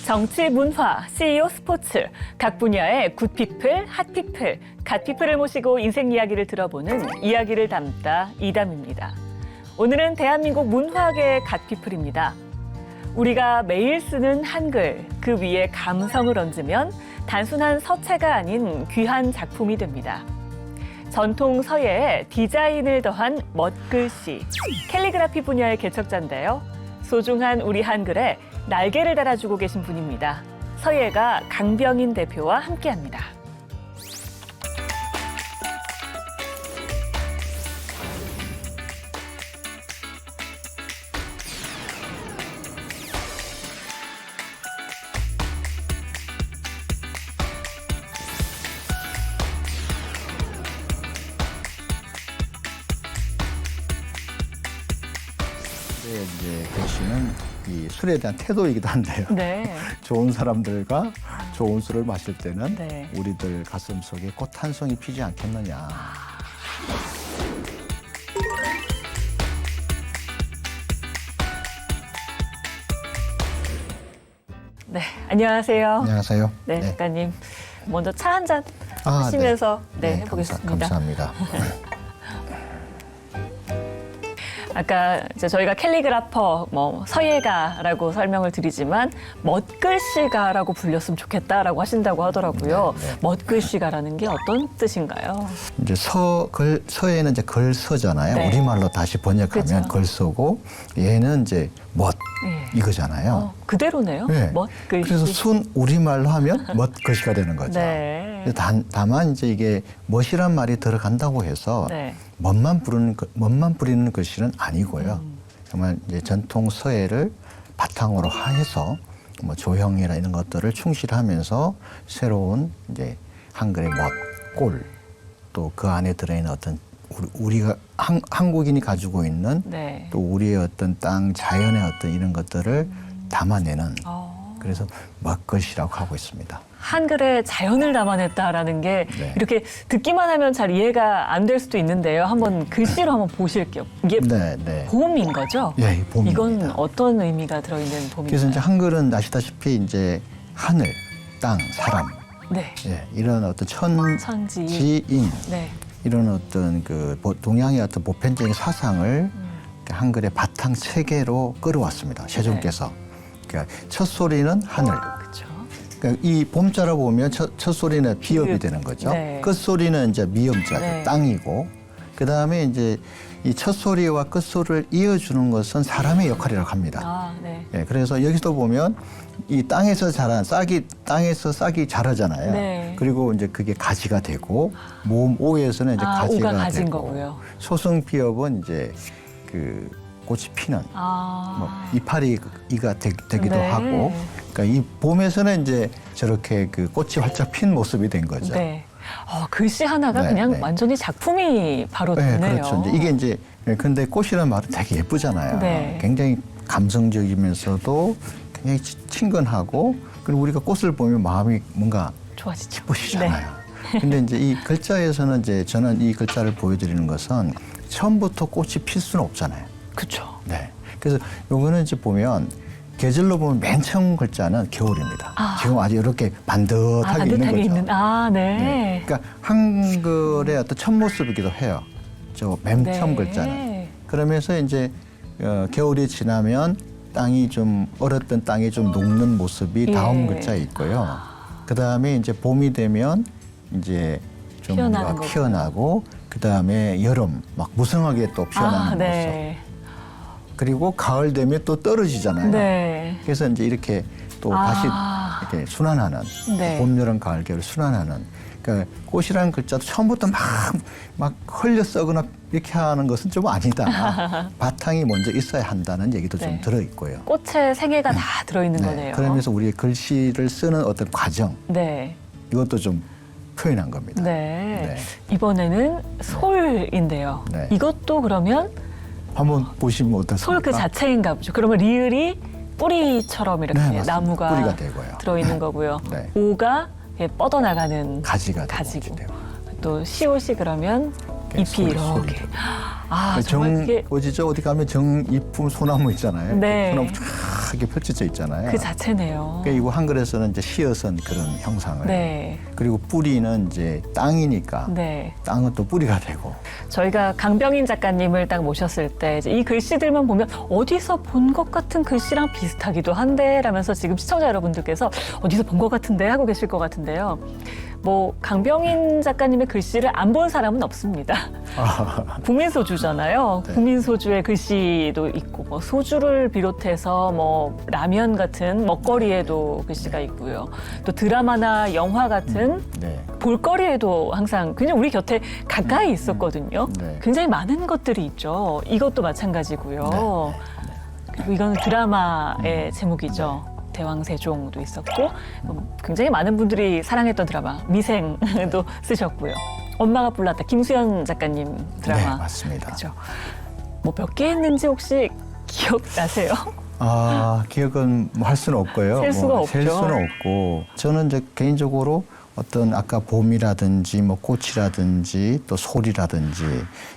정치, 문화, CEO, 스포츠, 각 분야의 굿피플, 핫피플, 갓피플을 모시고 인생 이야기를 들어보는 이야기를 담다 이담입니다. 오늘은 대한민국 문화계의 갓피플입니다. 우리가 매일 쓰는 한글, 그 위에 감성을 얹으면 단순한 서체가 아닌 귀한 작품이 됩니다. 전통 서예에 디자인을 더한 멋글씨, 캘리그라피 분야의 개척자인데요. 소중한 우리 한글에 날개를 달아주고 계신 분입니다. 서예가 강병인 대표와 함께합니다. 이제 글씨는 이 술에 대한 태도이기도 한데요. 네. 좋은 사람들과 좋은 술을 마실 때는 네. 우리들 가슴 속에 꽃 한 송이 피지 않겠느냐. 네, 안녕하세요. 안녕하세요. 네, 작가님. 먼저 차 한 잔 아, 하시면서 해보겠습니다. 감사합니다. 아까 이제 저희가 캘리그라퍼, 서예가라고 설명을 드리지만 멋글씨가라고 불렸으면 좋겠다라고 하신다고 하더라고요. 네. 멋글씨가라는 게 어떤 뜻인가요? 이제 서에는 이제 글서잖아요. 네. 우리말로 다시 번역하면 그렇죠. 글서고 얘는 이제 멋 네. 이거잖아요. 그대로네요. 네. 멋글씨. 그래서 순 우리말로 하면 멋글씨가 되는 거죠. 네. 다만 이제 이게 멋이란 말이 들어간다고 해서 네. 멋만 부리는 글씨는 아니고요. 정말 이제 전통 서예를 바탕으로 해서 뭐 조형이나 이런 것들을 충실하면서 새로운 이제 한글의 멋, 꼴, 또 그 안에 들어있는 어떤 우리가 한국인이 가지고 있는 네. 또 우리의 어떤 땅, 자연의 어떤 이런 것들을 담아내는 그래서 멋글씨라고 하고 있습니다. 한글에 자연을 담아냈다라는 게 네. 이렇게 듣기만 하면 잘 이해가 안 될 수도 있는데요. 한번 글씨로 한번 보실게요. 이게 네. 봄인 거죠? 예, 봄입니다. 이건 어떤 의미가 들어있는 봄인가요? 그래서 이제 한글은 아시다시피 이제 하늘, 땅, 사람, 네. 이런 어떤 천지. 지인 네. 이런 어떤 그 동양의 어떤 보편적인 사상을 한글의 바탕 체계로 끌어왔습니다. 세종께서. 그러니까 첫 소리는 하늘. 그렇죠. 그러니까 이 봄자라 보면 첫 소리는 비읍이 되는 거죠. 네. 끝 소리는 이제 미음자죠. 네. 땅이고. 그 다음에 이제 이 첫 소리와 끝 소리를 이어주는 것은 사람의 역할이라고 합니다. 네. 그래서 여기서 보면 이 땅에서 자란 땅에서 싹이 자라잖아요. 네. 그리고 이제 그게 가지가 되고 모음 오에서는 이제 오가 가지가 가진 되고 거고요. 소승 비읍은 이제 그 꽃이 피는 뭐 이파리가 되기도 네. 하고, 그러니까 이 봄에서는 이제 저렇게 그 꽃이 활짝 핀 모습이 된 거죠. 네. 글씨 하나가 네, 그냥 네. 완전히 작품이 바로 네, 되네요. 그렇죠. 이게 이제 근데 꽃이라는 말은 되게 예쁘잖아요. 네. 굉장히 감성적이면서도 굉장히 친근하고, 그리고 우리가 꽃을 보면 마음이 뭔가 좋아지죠. 기쁘시잖아요. 근데 이제 이 글자에서는 이제 저는 이 글자를 보여드리는 것은 처음부터 꽃이 필 수는 없잖아요. 그렇죠. 네. 그래서 요거는 이제 보면 계절로 보면 맨 처음 글자는 겨울입니다. 지금 아주 이렇게 반듯하게 있는 거죠. 네. 그러니까 한글의 어떤 첫 모습이기도 해요. 저 맨 처음 네. 글자는. 그러면서 이제 겨울이 지나면 땅이 좀 얼었던 땅이 좀 녹는 모습이 다음 글자에 있고요. 그 다음에 이제 봄이 되면 이제 좀 뭔가 피어나고, 그 다음에 여름 막 무성하게 또 피어나는 모습. 그리고 가을 되면 또 떨어지잖아요. 네. 그래서 이제 이렇게 또 다시 이렇게 순환하는 네. 봄, 여름, 가을, 겨울 순환하는. 그러니까 꽃이라는 글자도 처음부터 막 흘려 썩거나 이렇게 하는 것은 좀 아니다. 바탕이 먼저 있어야 한다는 얘기도 좀 들어 있고요. 꽃의 생애가 다 들어있는 거네요. 그러면서 우리의 글씨를 쓰는 어떤 과정, 이것도 좀 표현한 겁니다. 네. 이번에는 솔인데요. 네. 이것도 그러면 한번 보시면 어떻습니까? 솔 그 자체인가 보죠. 그러면 리을이 뿌리처럼 이렇게 네, 나무가 뿌리가 되고요. 들어있는 거고요. 네. 오가 뻗어나가는 가지가 가지고. 되고. 또 시옷이 그러면 잎이 이렇게. 정말 정 이게 어디죠? 어디 가면 정이품 소나무 있잖아요. 네. 소나무 쫙 크게 펼쳐져 있잖아요. 그 자체네요. 그러니까 이거 한글에서는 이제 시어선 그런 형상을. 네. 그리고 뿌리는 이제 땅이니까 네. 땅은 또 뿌리가 되고. 저희가 강병인 작가님을 딱 모셨을 때 이제 이 글씨들만 보면 어디서 본 것 같은 글씨랑 비슷하기도 한데 라면서 지금 시청자 여러분들께서 어디서 본 것 같은데 하고 계실 것 같은데요. 뭐 강병인 작가님의 글씨를 안 본 사람은 없습니다. 국민소주잖아요. 네. 국민소주의 글씨도 있고 뭐 소주를 비롯해서 뭐 라면 같은 먹거리에도 글씨가 있고요. 또 드라마나 영화 같은 네. 볼거리에도 항상 굉장히 우리 곁에 가까이 있었거든요. 네. 굉장히 많은 것들이 있죠. 이것도 마찬가지고요. 그리고 이건 드라마의 제목이죠. 대왕세종도 있었고 굉장히 많은 분들이 사랑했던 드라마 미생도 쓰셨고요. 엄마가 불렀다 김수현 작가님 드라마. 네, 맞습니다. 그렇죠. 뭐 몇 개 했는지 혹시 기억나세요? 기억은 뭐 할 수는 없고요. 셀 수가 없죠. 셀 수는 없고 저는 이제 개인적으로 어떤 아까 봄이라든지 뭐 꽃이라든지 또 소리라든지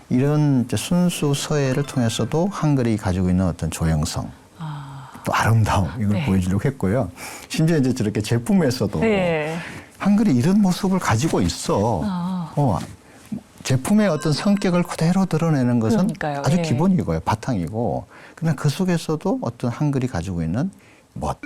이런 이제 순수 서예를 통해서도 한글이 가지고 있는 어떤 조형성 또 아름다움 이걸 네. 보여주려고 했고요. 심지어 이제 저렇게 제품에서도 네. 한글이 이런 모습을 가지고 있어. 제품의 어떤 성격을 그대로 드러내는 것은 그러니까요. 아주 예. 기본이고요. 바탕이고. 그러나 그 속에서도 어떤 한글이 가지고 있는 멋,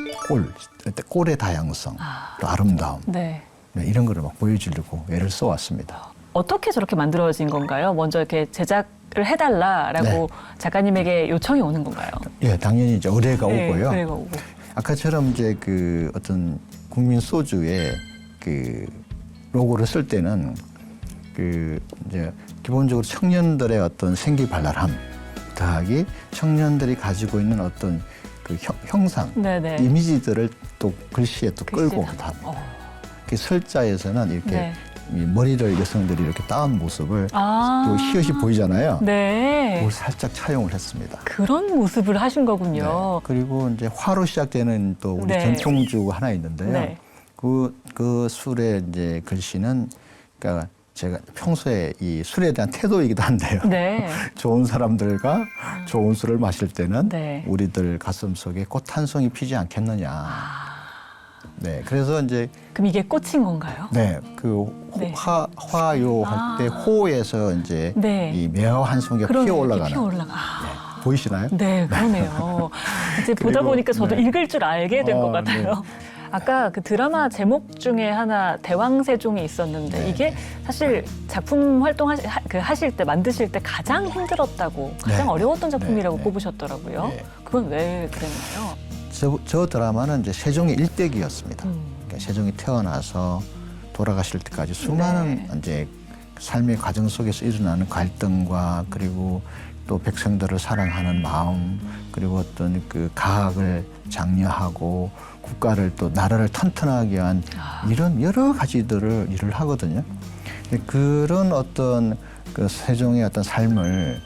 꼴의 다양성, 또 아름다움 네. 네, 이런 거를 막 보여주려고 애를 써왔습니다. 어떻게 저렇게 만들어진 건가요? 먼저 이렇게 제작을 해달라라고 네. 작가님에게 요청이 오는 건가요? 예, 당연히 이제 의뢰가 네, 오고요. 의뢰가 오고. 아까처럼 이제 그 어떤 국민 소주의 그 로고를 쓸 때는 그 이제 기본적으로 청년들의 어떤 생기발랄함 더하기 청년들이 가지고 있는 어떤 그 형상, 네네. 이미지들을 또 글씨에 또 글씨에 끌고 담아. 합니다. 그 설자에서는 이렇게 네. 이 머리를 여성들이 이렇게 따은 모습을 아. 또 희엇이 보이잖아요. 네. 그걸 살짝 차용을 했습니다. 그런 모습을 하신 거군요. 네. 그리고 이제 화로 시작되는 또 우리 네. 전통주가 하나 있는데요. 네. 그 술의 이제 글씨는 그러니까 제가 평소에 이 술에 대한 태도이기도 한데요. 네. 좋은 사람들과 좋은 술을 마실 때는 네. 우리들 가슴 속에 꽃 한 송이 피지 않겠느냐. 네, 그래서 이제 그럼 이게 꽃인 건가요? 네, 그 네. 화요 할 때 호에서 이제 네. 이 매화 한 송이가 그러네, 피어 이렇게 올라가는. 피어 올라가. 보이시나요? 네, 그러네요. 이제 보다 그리고, 보니까 저도 네. 읽을 줄 알게 된 것 네. 같아요. 아까 그 드라마 제목 중에 하나 대왕세종이 있었는데 네. 이게 사실 작품 하실 때 만드실 때 가장 힘들었다고 가장 네. 어려웠던 작품이라고 네. 꼽으셨더라고요. 네. 그건 왜 그랬나요? 저 드라마는 이제 세종의 일대기였습니다. 음. 그러니까 세종이 태어나서 돌아가실 때까지 수많은 네. 이제 삶의 과정 속에서 일어나는 갈등과 그리고 또 백성들을 사랑하는 마음 그리고 어떤 그 가학을 장려하고 국가를 또 나라를 튼튼하게 한 이런 여러 가지들을 일을 하거든요. 그런 어떤 그 세종의 어떤 삶을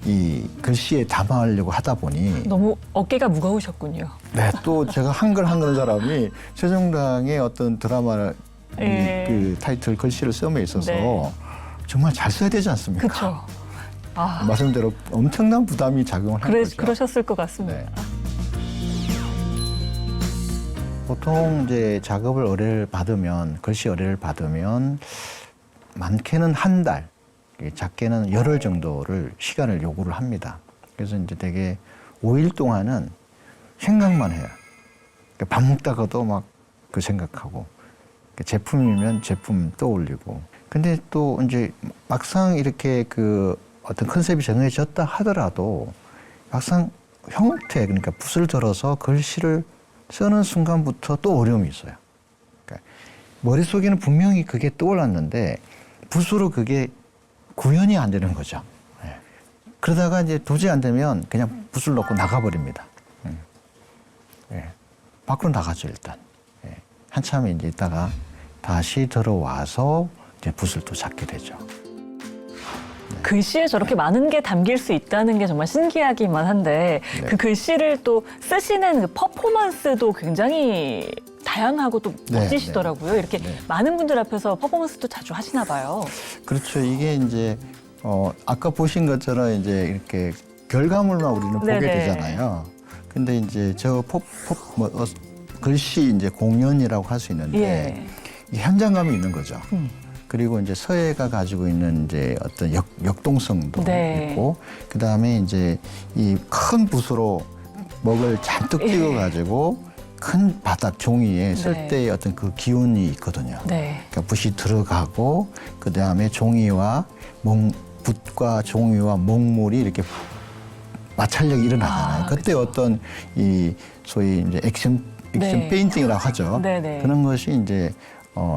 이 글씨에 담아하려고 하다 보니 너무 어깨가 무거우셨군요. 네, 또 제가 한글 하는 사람이 세종당의 어떤 드라마 예. 그 타이틀 글씨를 쓰음에 있어서 네. 정말 잘 써야 되지 않습니까? 그렇죠. 아, 말씀대로 엄청난 부담이 작용을 한 거죠. 그러셨을 것 같습니다. 네. 보통 이제 작업을 의뢰를 받으면 글씨 의뢰를 받으면 많게는 한 달, 작게는 열흘 정도를 시간을 요구를 합니다. 그래서 이제 되게 5일 동안은 생각만 해요. 그러니까 밥 먹다가도 막 그 생각하고 제품이면 제품 떠올리고. 근데 또 이제 막상 이렇게 그 어떤 컨셉이 정해졌다 하더라도 막상 형태 그러니까 붓을 들어서 글씨를 쓰는 순간부터 또 어려움이 있어요. 그러니까 머릿속에는 분명히 그게 떠올랐는데 붓으로 그게 구현이 안 되는 거죠. 예. 그러다가 이제 도저히 안 되면 그냥 붓을 넣고 나가버립니다. 예. 밖으로 나가죠, 일단. 예. 한참 이제 있다가 다시 들어와서 이제 붓을 또 잡게 되죠. 글씨에 저렇게 많은 게 담길 수 있다는 게 정말 신기하기만 한데 네. 그 글씨를 또 쓰시는 그 퍼포먼스도 굉장히 다양하고 또 네, 멋지시더라고요. 이렇게 네. 많은 분들 앞에서 퍼포먼스도 자주 하시나 봐요. 그렇죠. 이게 이제 아까 보신 것처럼 이제 이렇게 결과물만 우리는 보게 네네. 되잖아요. 근데 이제 글씨 이제 공연이라고 할 수 있는데 예. 이 현장감이 있는 거죠. 그리고 이제 서예가 가지고 있는 이제 어떤 역동성도 네. 있고, 그 다음에 이제 이 큰 붓으로 먹을 잔뜩 예. 찍어가지고 큰 바닥 종이에 쓸 네. 때의 어떤 그 기운이 있거든요. 네. 그러니까 붓이 들어가고 그 다음에 붓과 종이와 먹물이 이렇게 마찰력이 일어나잖아요. 아, 그때 그쵸. 어떤 이 소위 이제 액션 네. 페인팅이라고 하죠. 네네. 그런 것이 이제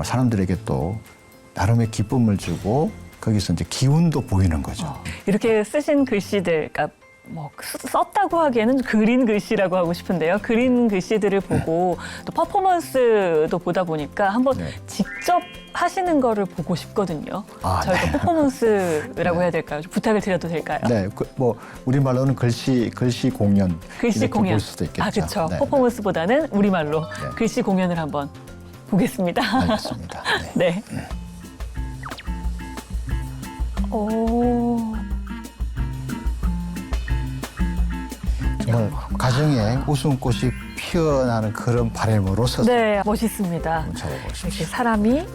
사람들에게 또 나름의 기쁨을 주고 거기서 이제 기운도 보이는 거죠. 이렇게 쓰신 글씨들, 그러니까 뭐 썼다고 하기에는 그린 글씨라고 하고 싶은데요. 그린 글씨들을 보고 또 퍼포먼스도 보다 보니까 한번 네. 직접 하시는 거를 보고 싶거든요. 아, 저희가 네. 퍼포먼스라고 네. 해야 될까요? 좀 부탁을 드려도 될까요? 네, 뭐 우리말로는 글씨 공연 글씨 이렇게 공연. 볼 수도 있겠죠. 아, 그렇죠. 네, 퍼포먼스보다는 우리말로 네. 글씨 공연을 한번 보겠습니다. 알겠습니다. 네. 네. 오. 정말 가정에 웃음꽃이 피어나는 그런 바람으로 서서 네, 멋있습니다. 한번 잡아보십시오. 이렇게 사람이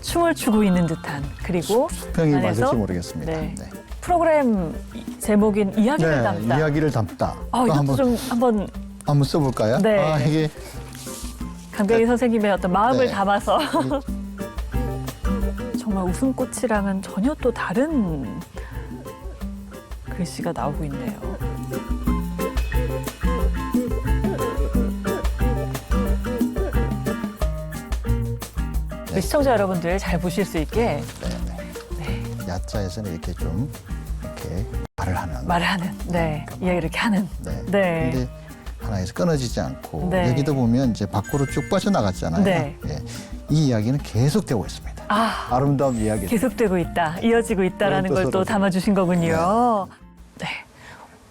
춤을 추고 있는 듯한, 그리고 평이 안에서 맞을지 모르겠습니다. 네. 프로그램 제목인 이야기를 네, 담다. 이야기를 담다. 아, 또 이것도 좀 한번 한번 써볼까요? 네. 아, 이게 강병희 선생님의 어떤 마음을 네. 담아서 정말 웃음꽃이랑은 전혀 또 다른 글씨가 나오고 있네요. 네. 시청자 여러분들 잘 보실 수 있게 네. 야자에서는 이렇게 좀 이렇게 말을 하는. 말을 하는, 네, 이야기를 이렇게 하는. 네. 네. 근데 하나에서 끊어지지 않고 네. 여기도 보면 이제 밖으로 쭉 빠져나갔잖아요. 네. 예. 이 이야기는 계속되고 있습니다. 아, 아름다운 이야기. 계속되고 있다, 이어지고 있다라는 또 걸 또 서로 담아주신 거군요. 네.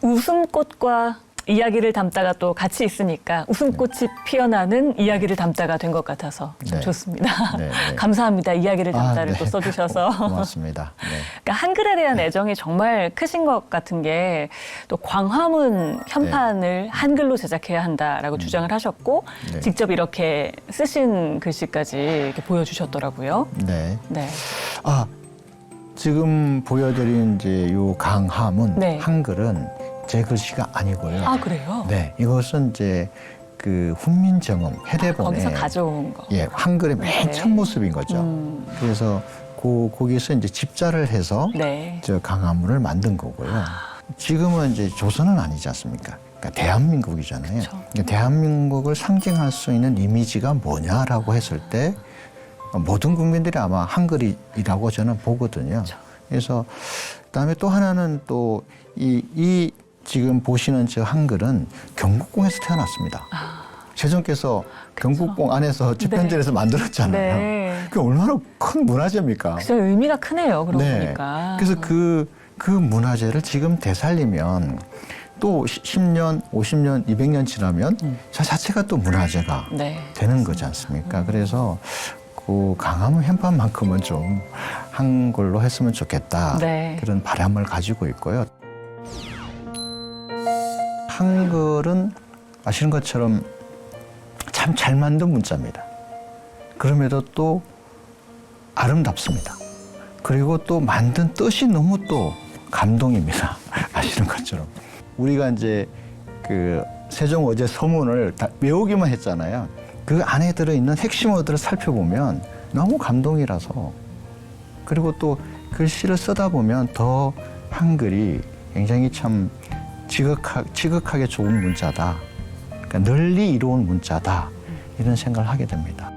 웃음꽃과 이야기를 담다가 또 같이 있으니까 웃음꽃이 피어나는 이야기를 담다가 된 것 같아서 좀 네. 좋습니다. 네, 네. 감사합니다. 이야기를 담다를 네. 또 써주셔서. 고맙습니다. 네. 그러니까 한글에 대한 애정이 정말 크신 것 같은 게 또 광화문 현판을 한글로 제작해야 한다라고 주장을 하셨고 네. 직접 이렇게 쓰신 글씨까지 이렇게 보여주셨더라고요. 네. 네. 아, 지금 보여드린 이제 요 강함은 네. 한글은 제 글씨가 아니고요. 아, 그래요? 네, 이것은 이제 그 훈민정음 해대본의 거기서 가져온 거. 예, 한글의 맨 네. 첫 모습인 거죠. 그래서 거기서 이제 집자를 해서 네. 저 강화문을 만든 거고요. 지금은 이제 조선은 아니지 않습니까? 그러니까 대한민국이잖아요. 그쵸. 그러니까 대한민국을 상징할 수 있는 이미지가 뭐냐라고 했을 때 모든 국민들이 아마 한글이라고 저는 보거든요. 그쵸. 그래서 그다음에 또 하나는 또 이 지금 보시는 저 한글은 경국궁에서 태어났습니다. 세종께서 경국궁 안에서 집현전에서 만들었잖아요. 네. 그 얼마나 큰 문화재입니까? 진짜 의미가 크네요. 그러고 네. 보니까. 그래서 그 문화재를 지금 되살리면 또 10년, 50년, 200년 지나면 저 자체가 또 문화재가 네. 되는 거지 않습니까? 그래서 그 강화문 현판만큼은 좀 한글로 했으면 좋겠다. 네. 그런 바람을 가지고 있고요. 한글은 아시는 것처럼 참 잘 만든 문자입니다. 그럼에도 또 아름답습니다. 그리고 또 만든 뜻이 너무 또 감동입니다. 아시는 것처럼. 우리가 이제 그 세종어제 서문을 다 외우기만 했잖아요. 그 안에 들어있는 핵심 어들을 살펴보면 너무 감동이라서, 그리고 또 글씨를 쓰다 보면 더 한글이 굉장히 참 지극하게 좋은 문자다. 그러니까 널리 이루어온 문자다. 이런 생각을 하게 됩니다.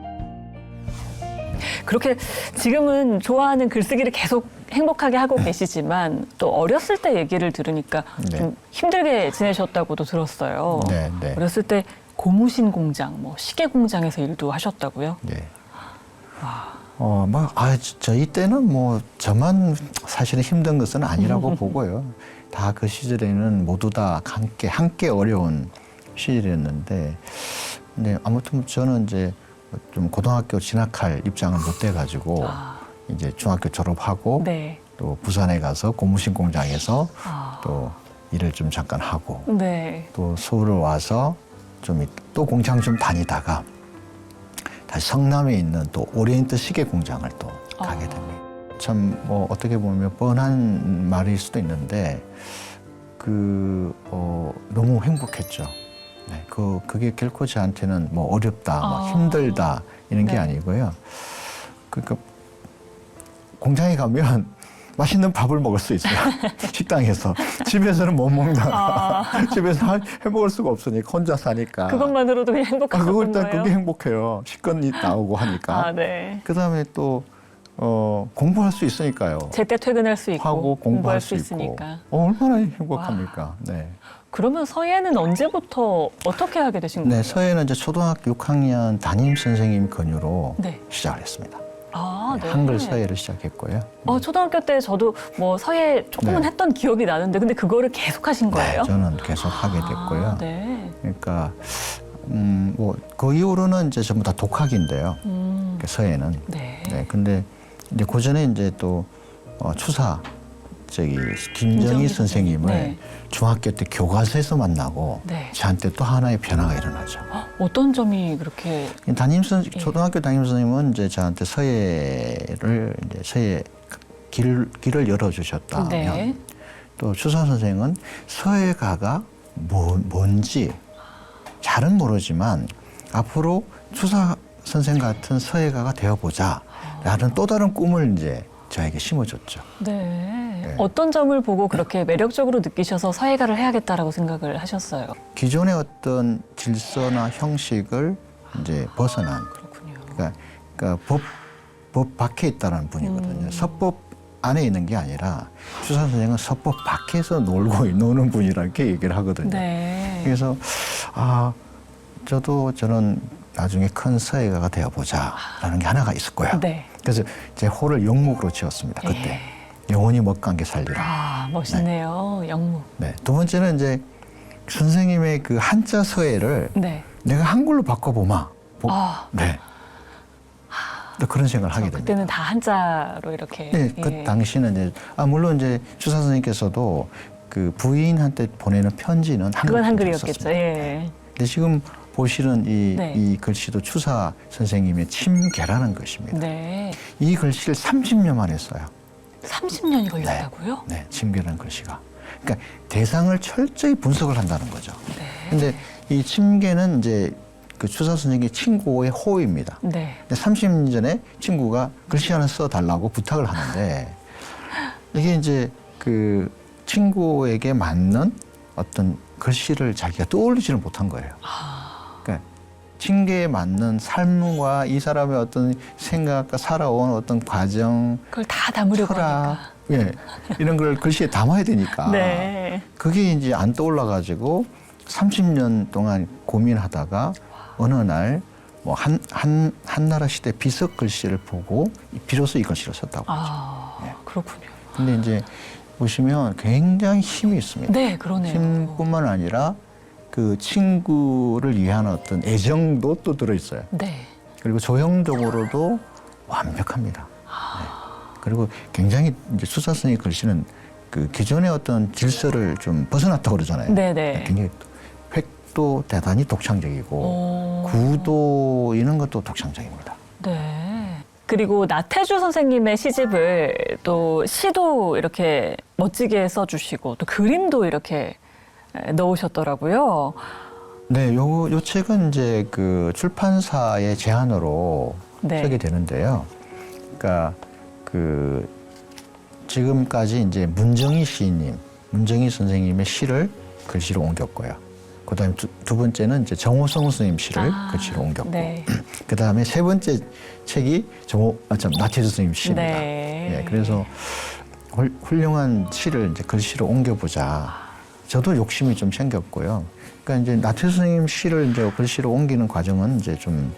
그렇게 지금은 좋아하는 글쓰기를 계속 행복하게 하고 계시지만 또 어렸을 때 얘기를 들으니까 네. 좀 힘들게 지내셨다고도 들었어요. 네, 네. 어렸을 때 고무신 공장, 뭐 시계 공장에서 일도 하셨다고요? 네. 저희 때는 뭐 저만 사실은 힘든 것은 아니라고 보고요. 다 그 시절에는 모두 다 함께 어려운 시절이었는데, 근데 아무튼 저는 이제 좀 고등학교 진학할 입장은 못 돼가지고 이제 중학교 졸업하고 네. 또 부산에 가서 고무신 공장에서 아. 또 일을 좀 잠깐 하고 네. 또 서울을 와서 또 공장 좀 다니다가 다시 성남에 있는 또 오리엔트 시계 공장을 또 가게 됩니다. 참 뭐 어떻게 보면 뻔한 말일 수도 있는데 너무 행복했죠. 네, 그게 결코 저한테는 뭐 어렵다, 뭐 힘들다 이런 게 네. 아니고요. 그러니까 공장에 가면 맛있는 밥을 먹을 수 있어요. 식당에서. 집에서는 못 먹다가 집에서 해 먹을 수가 없으니까 혼자 사니까. 그것만으로도 그냥 행복하셨던 그거 일단 거예요? 그게 행복해요. 식권이 나오고 하니까. 네. 그다음에 또 공부할 수 있으니까요. 제때 퇴근할 수 있고 하고 공부할 수 있고. 있으니까. 얼마나 행복합니까? 네. 그러면 서예는 언제부터 어떻게 하게 되신 거예요? 네, 서예는 이제 초등학교 6학년 담임 선생님 권유로 네. 시작을 했습니다. 네. 한글 서예를 시작했고요. 초등학교 때 저도 뭐 서예 조금은 네. 했던 기억이 나는데 근데 그거를 계속 하신 거예요? 네, 저는 계속 하게 됐고요. 네. 그러니까 그 이후로는 이제 전부 다 독학인데요. 그 서예는. 네. 네, 근데 이제 그 전에 이제 또 추사 김정희 선생님을 네. 중학교 때 교과서에서 만나고 네. 저한테 또 하나의 변화가 일어나죠. 어떤 점이 그렇게 초등학교 담임 선생님은 이제 저한테 서예를 이제 서예 길을 열어주셨다면 네. 또 추사 선생은 서예가가 뭔지 잘은 모르지만 앞으로 추사 선생 같은 서예가가 되어보자라는 또 다른 꿈을 이제 저에게 심어줬죠. 네. 어떤 점을 보고 그렇게 매력적으로 느끼셔서 서예가를 해야겠다라고 생각을 하셨어요? 기존의 어떤 질서나 형식을 이제 벗어난 그렇군요. 그러니까 법 밖에 있다는 분이거든요. 서법 안에 있는 게 아니라 추사 선생은 서법 밖에서 노는 분이라게 얘기를 하거든요. 네. 그래서 저는 나중에 큰 서예가가 되어보자라는 게 하나가 있을 거야. 네. 그래서 제 호를 영묵으로 지었습니다. 그때 영원히 먹간게 살리라. 멋있네요. 영묵. 네. 두 번째는 이제 선생님의 그 한자 서예를 네. 내가 한글로 바꿔보마. 네. 또 그런 생각을 하게 됩니다. 그때는 다 한자로 이렇게. 네, 그 당시는 이제 물론 이제 추사 선생님께서도 그 부인한테 보내는 편지는 그건 한글로 한글이었겠죠. 썼습니다. 예. 근데 지금 보시는 네. 이 글씨도 추사 선생님의 침계라는 것입니다. 네. 이 글씨를 30년 만에 써요. 30년이 걸렸다고요? 네, 침계라는 글씨가. 그러니까 대상을 철저히 분석을 한다는 거죠. 네. 근데 이 침계는 이제 그 추사 선생님의 친구의 호입니다. 네. 근데 30년 전에 친구가 글씨 하나 써달라고 부탁을 하는데 이게 이제 그 친구에게 맞는 어떤 글씨를 자기가 떠올리지를 못한 거예요. 그러니까 징계에 맞는 삶과 이 사람의 어떤 생각과 살아온 어떤 과정, 그걸 다 담으려고 하니까. 예, 이런 걸 글씨에 담아야 되니까 네. 그게 이제 안 떠올라가지고 30년 동안 고민하다가 어느 날 뭐 한나라 시대 비석 글씨를 보고 비로소 이 글씨를 썼다고 하죠. 그렇군요. 근데 이제 보시면 굉장히 힘이 있습니다. 네, 그러네요. 힘뿐만 아니라 그 친구를 위한 어떤 애정도 또 들어있어요. 네. 그리고 조형적으로도 완벽합니다. 네. 그리고 굉장히 이제 추사 선생님 글씨는 그 기존의 어떤 질서를 좀 벗어났다고 그러잖아요. 네네. 굉장히 획도 대단히 독창적이고 구도 이런 것도 독창적입니다. 네. 그리고 나태주 선생님의 시집을 또 시도 이렇게 멋지게 써주시고 또 그림도 이렇게 넣으셨더라고요. 네, 요 책은 이제 그 출판사의 제안으로 네. 쓰게 되는데요. 그러니까 그 지금까지 이제 문정희 시인님, 문정희 선생님의 시를 글씨로 옮겼고요. 그다음에 두 번째는 이제 정호성 선생님 시를 글씨로 옮겼고, 네. 그다음에 세 번째 책이 나태주 선생님 시입니다. 네. 예, 그래서 훌륭한 시를 이제 글씨로 옮겨보자. 저도 욕심이 좀 생겼고요. 그러니까 이제 나태주 선생님 시를 이제 글씨로 옮기는 과정은 이제 좀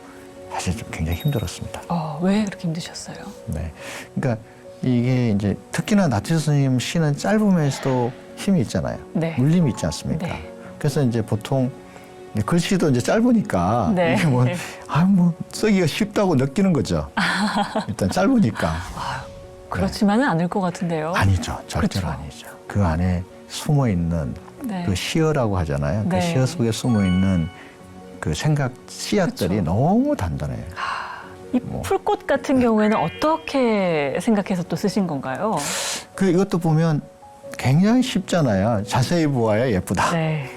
사실 좀 굉장히 힘들었습니다. 왜 그렇게 힘드셨어요? 네, 그러니까 이게 이제 특히나 나태주 선생님 시는 짧으면서도 힘이 있잖아요. 네. 울림이 있지 않습니까? 네. 그래서 이제 보통 글씨도 이제 짧으니까 네. 이게 뭐 쓰기가 쉽다고 느끼는 거죠. 일단 짧으니까. 그렇지만은 않을 것 같은데요. 아니죠. 절대로 그렇죠. 아니죠. 그 안에 숨어 있는 네. 그 시어라고 하잖아요. 네. 그 시어 속에 숨어 있는 그 생각 씨앗들이 그쵸. 너무 단단해요. 이 풀꽃 같은 경우에는 어떻게 생각해서 또 쓰신 건가요? 그 이것도 보면 굉장히 쉽잖아요. 자세히 보아야 예쁘다. 네.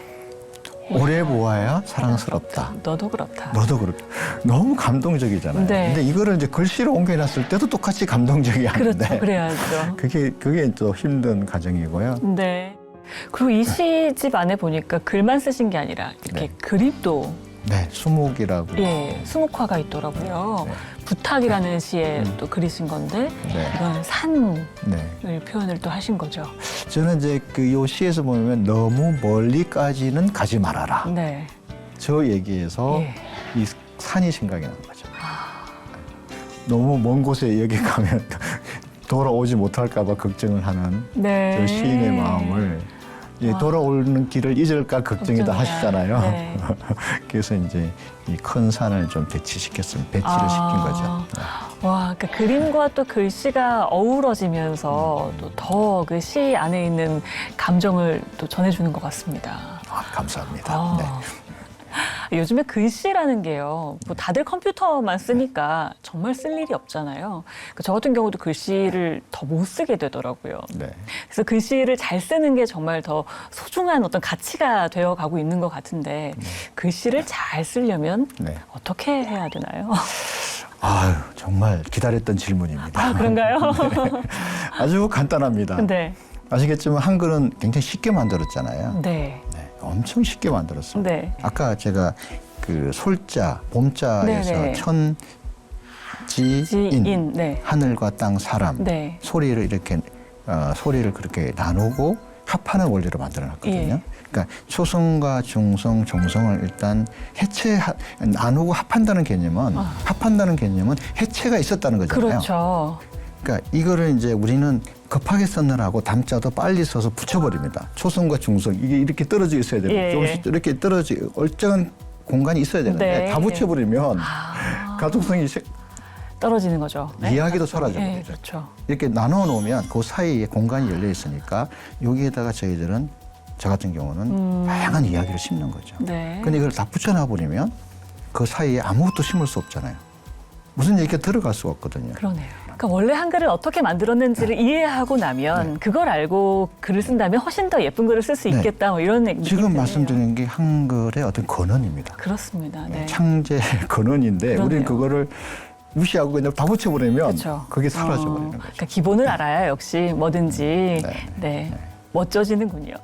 오래 보아야 사랑스럽다. 너도 그렇다. 너도 그렇다. 너무 감동적이잖아요. 네. 근데 이거를 이제 글씨로 옮겨놨을 때도 똑같이 감동적이 그렇죠. 하는데 그래야죠. 그게 또 힘든 과정이고요. 네. 그리고 이 시집 안에 보니까 글만 쓰신 게 아니라 이렇게 네. 그림도 네, 수목이라고. 예, 수묵화가 있더라고요. 네. 부탁이라는 시에 또 그리신 건데 네. 이건 산을 네. 표현을 또 하신 거죠. 저는 이제 그 요 시에서 보면 너무 멀리까지는 가지 말아라. 네. 저 얘기에서 예. 이 산이 생각이 나는 거죠. 아, 너무 먼 곳에 여기 가면 돌아오지 못할까 봐 걱정을 하는 네. 저 시인의 마음을 예, 돌아오는 길을 잊을까 걱정이다 걱정이다. 하시잖아요. 네. 그래서 이제 이 큰 산을 좀 배치를 시킨 거죠. 네. 와, 그 그림과 또 글씨가 어우러지면서 또 더 그 시 안에 있는 감정을 또 전해주는 것 같습니다. 아, 감사합니다. 아. 네. 요즘에 글씨라는 게요, 뭐 다들 컴퓨터만 쓰니까 정말 쓸 일이 없잖아요. 저 같은 경우도 글씨를 더 못 쓰게 되더라고요. 네. 그래서 글씨를 잘 쓰는 게 정말 더 소중한 어떤 가치가 되어 가고 있는 것 같은데 글씨를 잘 쓰려면 네. 어떻게 해야 되나요? 아유, 정말 기다렸던 질문입니다. 아, 그런가요? 아주 간단합니다. 네. 아시겠지만 한글은 굉장히 쉽게 만들었잖아요. 네. 네, 엄청 쉽게 만들었어요. 네. 아까 제가 그 솔자, 봄자에서 네네. 지인, 지인, 네. 하늘과 땅, 사람 네. 소리를 이렇게 소리를 그렇게 나누고 합하는 원리로 만들어놨거든요. 예. 그러니까 초성과 중성, 종성을 일단 나누고 합한다는 개념은 합한다는 개념은 해체가 있었다는 거잖아요. 그렇죠. 그러니까 이거를 이제 우리는 급하게 썼느라고 담자도 빨리 써서 붙여버립니다. 초성과 중성 이게 이렇게 떨어져 있어야 되는 예. 조금씩 이렇게 떨어져 얼정한 공간이 있어야 되는데 네. 다 붙여버리면 가독성이 떨어지는 거죠. 네? 이야기도 사라져 네, 버리죠. 그렇죠. 이렇게 나눠 놓으면 그 사이에 공간이 열려 있으니까 여기에다가 저희들은 저 같은 경우는 다양한 이야기를 심는 거죠. 네. 근데 이걸 다 붙여놔 버리면 그 사이에 아무것도 심을 수 없잖아요. 무슨 얘기가 들어갈 수가 없거든요. 그러네요. 그러니까 원래 한글을 어떻게 만들었는지를 이해하고 나면 그걸 알고 글을 쓴다면 훨씬 더 예쁜 글을 쓸 수 네. 있겠다. 뭐 이런 느낌이 지금 드네요. 말씀드린 게 한글의 어떤 근원입니다. 그렇습니다. 네. 창제 근원인데 그러네요. 우리는 그거를 무시하고 그냥 다 붙여버리면 그렇죠. 그게 사라져 버리는 거죠. 그러니까 기본을 알아야 역시 뭐든지 네. 멋져지는군요.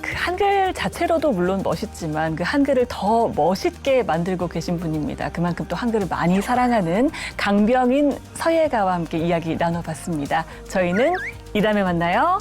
그 한글 자체로도 물론 멋있지만 그 한글을 더 멋있게 만들고 계신 분입니다. 그만큼 또 한글을 많이 사랑하는 강병인 서예가와 함께 이야기 나눠봤습니다. 저희는 이 다음에 만나요.